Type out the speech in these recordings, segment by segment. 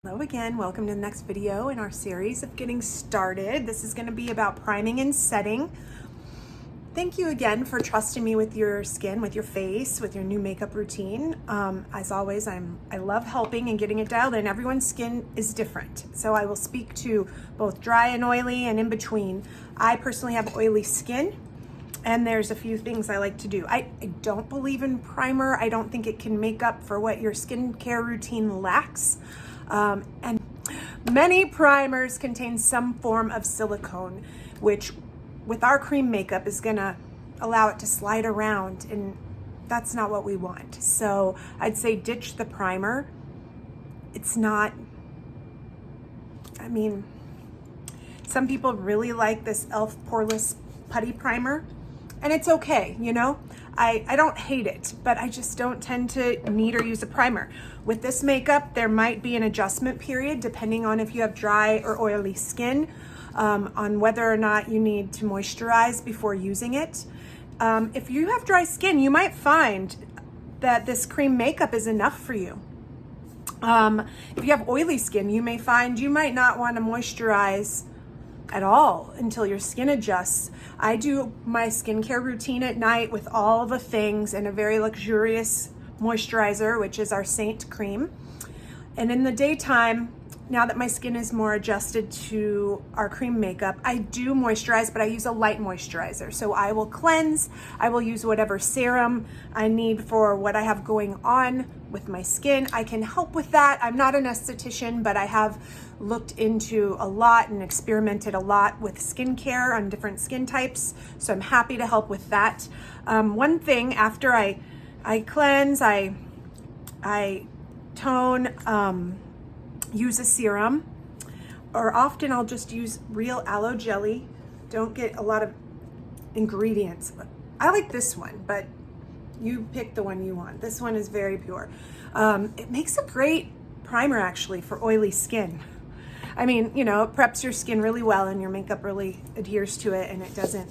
Hello again, welcome to the next video in our series of getting started. This is going to be about priming and setting. Thank you again for trusting me with your skin, with your face, with your new makeup routine. As always, I love helping and getting it dialed in. Everyone's skin is different, so I will speak to both dry and oily and in between. I personally have oily skin, and there's a few things I like to do. I don't believe in primer. I don't think it can make up for what your skincare routine lacks. And many primers contain some form of silicone, which with our cream makeup is gonna allow it to slide around, and that's not what we want. So I'd say ditch the primer. It's not, some people really like this e.l.f. Poreless Putty Primer, and it's okay, you know? I don't hate it, but I just don't tend to need or use a primer. With this makeup, there might be an adjustment period depending on if you have dry or oily skin, on whether or not you need to moisturize before using it. If you have dry skin, you might find that this cream makeup is enough for you. If you have oily skin, you may find you might not want to moisturize at all until your skin adjusts. I do my skincare routine at night with all the things and a very luxurious moisturizer, which is our Saint cream. And in the daytime, now that my skin is more adjusted to our cream makeup, I do moisturize, but I use a light moisturizer. So I will cleanse, I will use whatever serum I need for what I have going on with my skin. I can help with that. I'm not an esthetician, but I have looked into a lot and experimented a lot with skincare on different skin types. So I'm happy to help with that. One thing after I cleanse, I tone, use a serum, or often I'll just use real aloe jelly. Don't get a lot of ingredients. I like this one, but you pick the one you want. This one is very pure. It makes a great primer actually for oily skin. I mean, you know, it preps your skin really well and your makeup really adheres to it, and it doesn't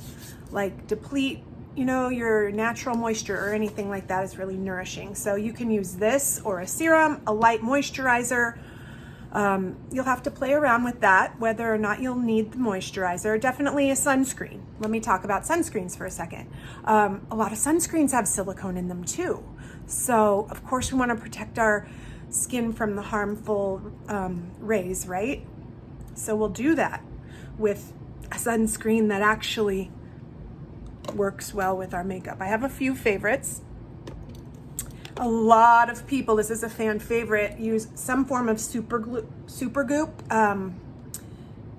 like deplete, you know, your natural moisture or anything like that. Is really nourishing. So you can use this or a serum, a light moisturizer. You'll have to play around with that, whether or not you'll need the moisturizer. Definitely a sunscreen. Let me talk about sunscreens for a second. A lot of sunscreens have silicone in them too. So of course we want to protect our skin from the harmful rays, right? So we'll do that with a sunscreen that actually works well with our makeup. I have a few favorites. A lot of people, this is a fan favorite, use some form of Supergoop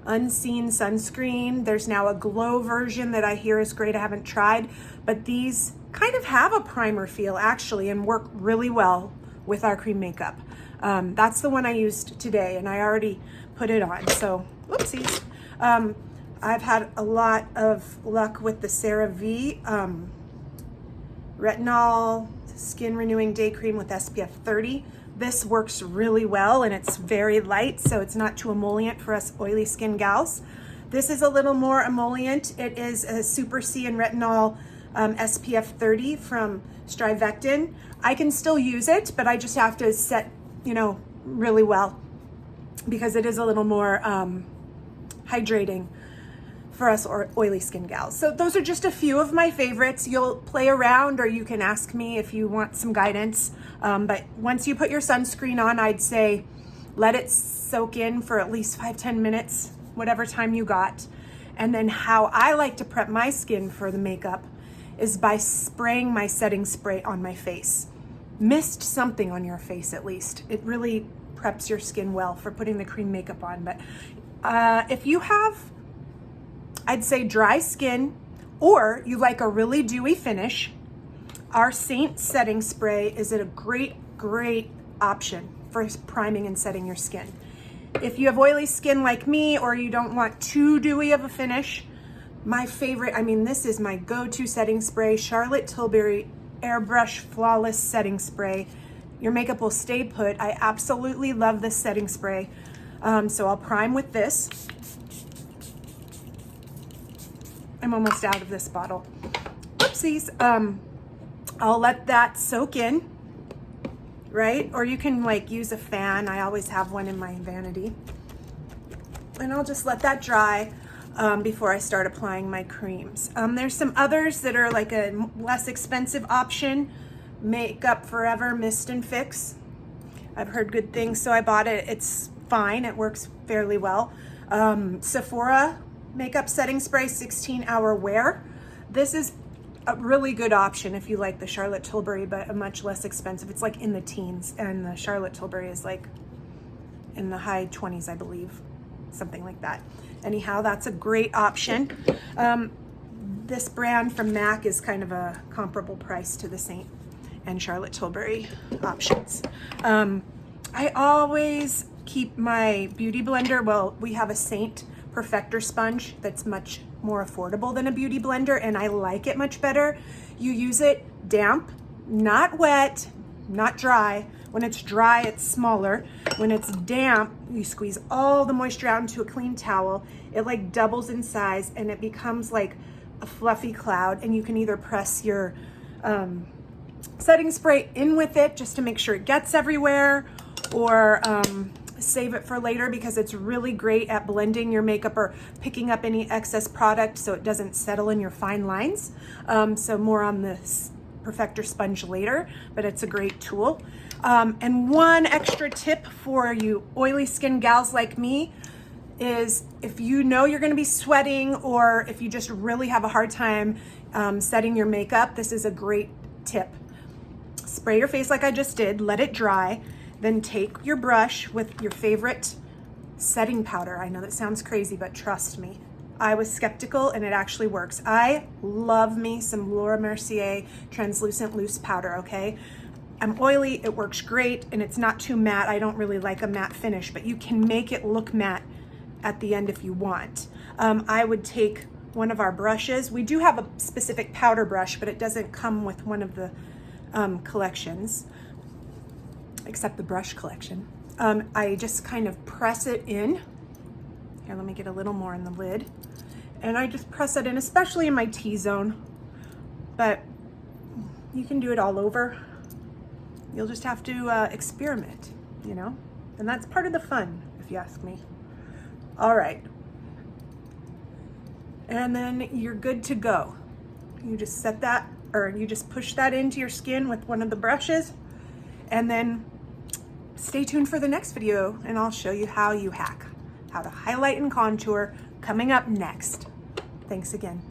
unseen sunscreen. There's now a glow version that I hear is great. I haven't tried, but these kind of have a primer feel actually and work really well with our cream makeup. That's the one I used today, and I already put it on, so whoopsies. I've had a lot of luck with the CeraVe Retinol Skin Renewing Day Cream with SPF 30. This works really well, and it's very light, so it's not too emollient for us oily skin gals. This is a little more emollient. It is a Super C and Retinol SPF 30 from Strivectin. I can still use it, but I just have to set, you know, really well, because it is a little more hydrating for us or oily skin gals. So those are just a few of my favorites. You'll play around, or you can ask me if you want some guidance. But once you put your sunscreen on, I'd say let it soak in for at least 5-10 minutes, whatever time you got. And then how I like to prep my skin for the makeup is by spraying my setting spray on my face. Mist something on your face at least. It really preps your skin well for putting the cream makeup on. But if you have, I'd say, dry skin, or you like a really dewy finish, our Saint setting spray is a great option for priming and setting your skin. If you have oily skin like me, or you don't want too dewy of a finish, my favorite, this is my go-to setting spray, Charlotte Tilbury Airbrush Flawless Setting Spray. Your makeup will stay put. I absolutely love this setting spray. So I'll prime with this. I'm almost out of this bottle. Oopsies. I'll let that soak in right? Or you can like use a fan. I always have one in my vanity. And I'll just let that dry before I start applying my creams. There's some others that are like a less expensive option. Makeup Forever Mist and Fix. I've heard good things, so I bought it. It's fine, it works fairly well. Sephora Makeup Setting Spray 16-hour wear. This is a really good option if you like the Charlotte Tilbury, but a much less expensive. It's like in the teens, and the Charlotte Tilbury is like in the high 20s, I believe, something like that. Anyhow, that's a great option. This brand from MAC is kind of a comparable price to the Saint and Charlotte Tilbury options. I always keep my beauty blender. Well, we have a Saint Perfector sponge that's much more affordable than a beauty blender, and I like it much better. You use it damp, not wet, not dry. When it's dry, it's smaller. When it's damp, you squeeze all the moisture out into a clean towel. It like doubles in size and it becomes like a fluffy cloud, and you can either press your setting spray in with it just to make sure it gets everywhere, or save it for later because it's really great at blending your makeup or picking up any excess product so it doesn't settle in your fine lines. So more on this Perfector sponge later, but it's a great tool. And one extra tip for you oily skin gals like me is if you know you're going to be sweating, or if you just really have a hard time setting your makeup, this is a great tip. Spray your face like I just did, let it dry, then take your brush with your favorite setting powder. I know that sounds crazy, but trust me, I was skeptical and it actually works. I love me some Laura Mercier translucent loose powder, okay? I'm oily, it works great, and it's not too matte. I don't really like a matte finish, but you can make it look matte at the end if you want. I would take one of our brushes. We do have a specific powder brush, but it doesn't come with one of the collections, except the brush collection. I just kind of press it in. Here, let me get a little more in the lid. And I just press it in, especially in my T-zone, but you can do it all over. You'll just have to experiment, you know? And that's part of the fun, if you ask me. All right. And then you're good to go. You just set that, or you just push that into your skin with one of the brushes, and then stay tuned for the next video and I'll show you how you hack, how to highlight and contour, coming up next. Thanks again.